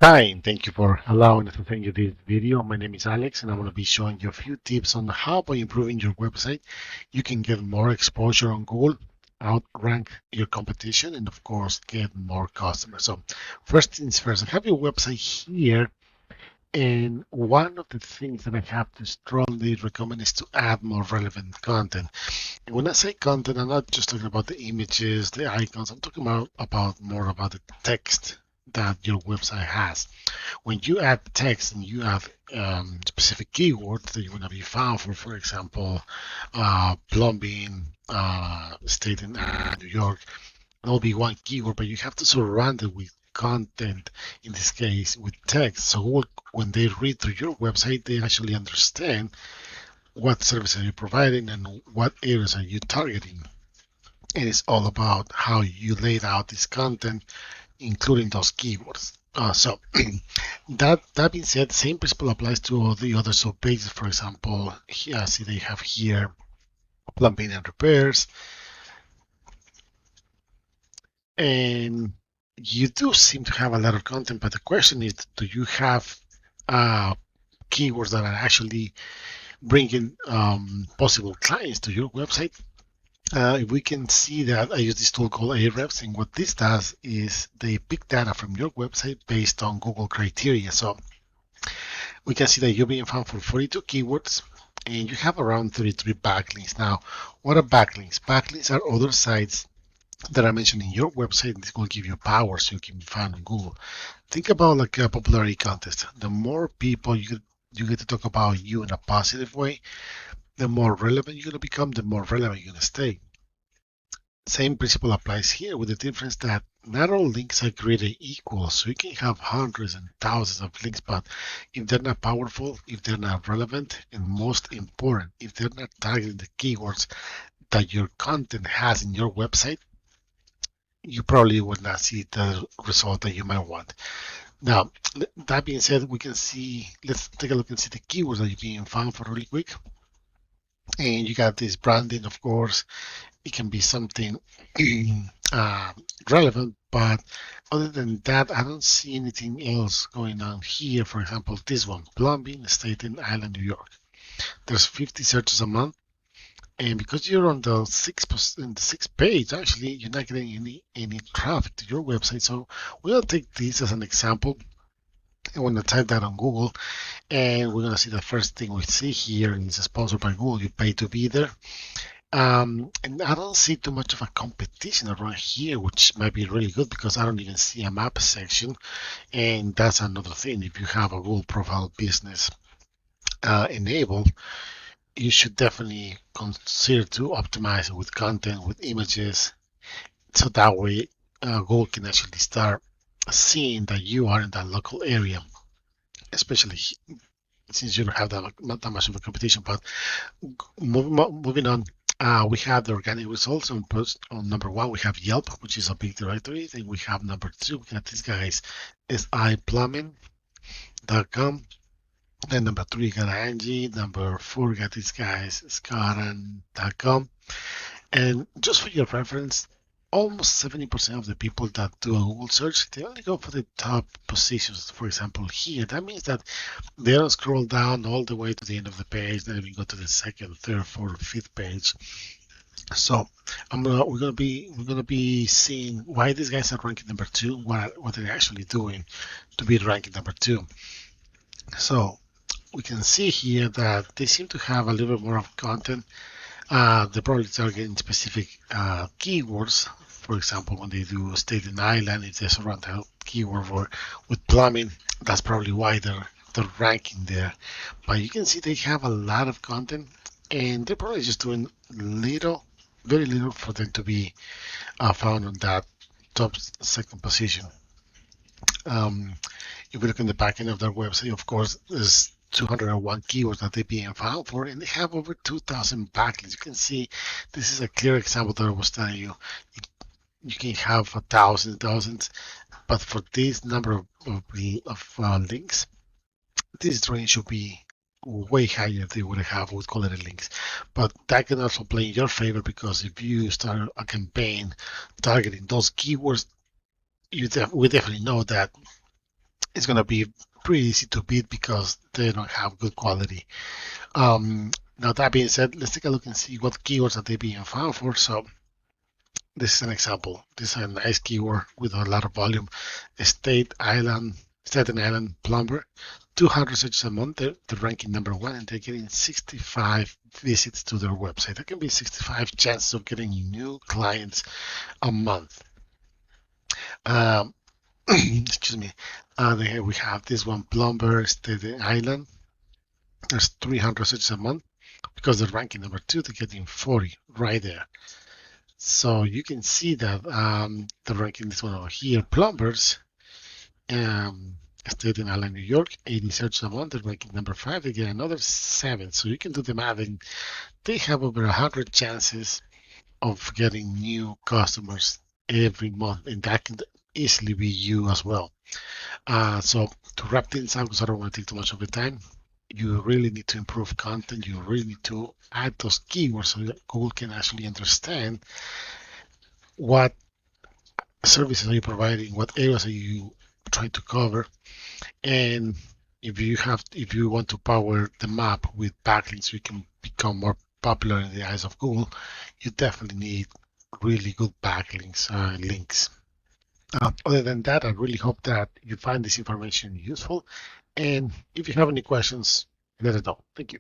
Hi, and thank you for allowing us to send you this video. My name is Alex, and I'm going to be showing you a few tips on how, by improving your website, you can get more exposure on Google, outrank your competition, and of course, get more customers. So, first things first, I have your website here, and one of the things that I have to strongly recommend is to add more relevant content. And when I say content, I'm not just talking about the images, the icons. I'm talking about more about the text that your website has. When you add text and you have specific keywords that you want to be found for example, plumbing, state in New York, that'll be one keyword, but you have to surround it with content, in this case with text. So when they read through your website, they actually understand what services are you providing and what areas are you targeting. And it's all about how you laid out this content, including those keywords. So that being said, same principle applies to all the other sub pages. For example, here, see they have here plumbing and repairs, and you do seem to have a lot of content. But the question is, do you have uh, keywords that are actually bringing possible clients to your website? We can see that I use this tool called Ahrefs, and what this does is they pick data from your website based on Google criteria. So we can see that you're being found for 42 keywords, and you have around 33 backlinks. Now, what are backlinks? Backlinks are other sites that are mentioned in your website, and this will give you power so you can be found on Google. Think about like a popularity contest. The more people you get to talk about you in a positive way, the more relevant you're going to become, the more relevant you're going to stay. Same principle applies here, with the difference that not all links are created equal. So you can have hundreds and thousands of links, but if they're not powerful, if they're not relevant, and most important, if they're not targeting the keywords that your content has in your website, you probably would not see the result that you might want. Now, that being said, we can see, let's take a look and see the keywords that you're being found for really quick. And you got this branding, of course. It can be something uh, relevant, but other than that, I don't see anything else going on here. For example, this one, plumbing, Staten Island, New York. There's 50 searches a month, and because you're on the sixth page, actually, you're not getting any traffic to your website. So we'll take this as an example. And when I type that on Google, and we're gonna see the first thing we see here is sponsored by Google. You pay to be there. And I don't see too much of a competition around here, which might be really good because I don't even see a map section. And that's another thing. If you have a Google profile business enabled, you should definitely consider to optimize it with content, with images, so that way Google can actually start seeing that you are in that local area, especially since you don't have not that much of a competition. But moving on, we have the organic results on number one. We have Yelp, which is a big directory. Then we have number two. We got these guys, siplumbing.com. Then number three, we got Angie. Number four, we got these guys, scaran.com. And just for your reference, almost 70% of the people that do a Google search, they only go for the top positions. For example, here, that means that they don't scroll down all the way to the end of the page. Then we go to the second, third, fourth, fifth page. So we're gonna be seeing why these guys are ranking number two, what they're actually doing to be ranking number two. So we can see here that they seem to have a little bit more of content. They're probably targeting specific keywords. For example, when they do Staten Island, if they surround that keyword with plumbing, that's probably why they're ranking there. But you can see they have a lot of content, and they're probably just doing very little for them to be found on that top second position. If we look in the back end of their website, of course, there's 201 keywords that they're being found for, and they have over 2,000 backlinks. You can see this is a clear example that I was telling you. You can have thousands, but for this number of links, this range should be way higher if they would have with quality links. But that can also play in your favor, because if you start a campaign targeting those keywords, we definitely know that it's going to be pretty easy to beat because they don't have good quality. Now, that being said, let's take a look and see what keywords are they being found for. So this is an example. This is a nice keyword with a lot of volume. Staten Island plumber, 200 searches a month. They're ranking number one, and they're getting 65 visits to their website. That can be 65 chances of getting new clients a month. Excuse me. Then we have this one, plumber, Staten Island. There's 300 searches a month because they're ranking number two. They're getting 40 right there. So you can see that the ranking this one over here, plumbers, Staten Island, New York, 80 searches a month, they're ranking number five. They get another 7. So you can do the math, and they have over 100 chances of getting new customers every month, and that can easily be you as well. So to wrap things up, because I don't want to take too much of your time, you really need to improve content. You really need to add those keywords so that Google can actually understand what services are you providing, what areas are you trying to cover, and if you want to power the map with backlinks, so you can become more popular in the eyes of Google, you definitely need really good backlinks links. Other than that, I really hope that you find this information useful. And if you have any questions, let us know. Thank you.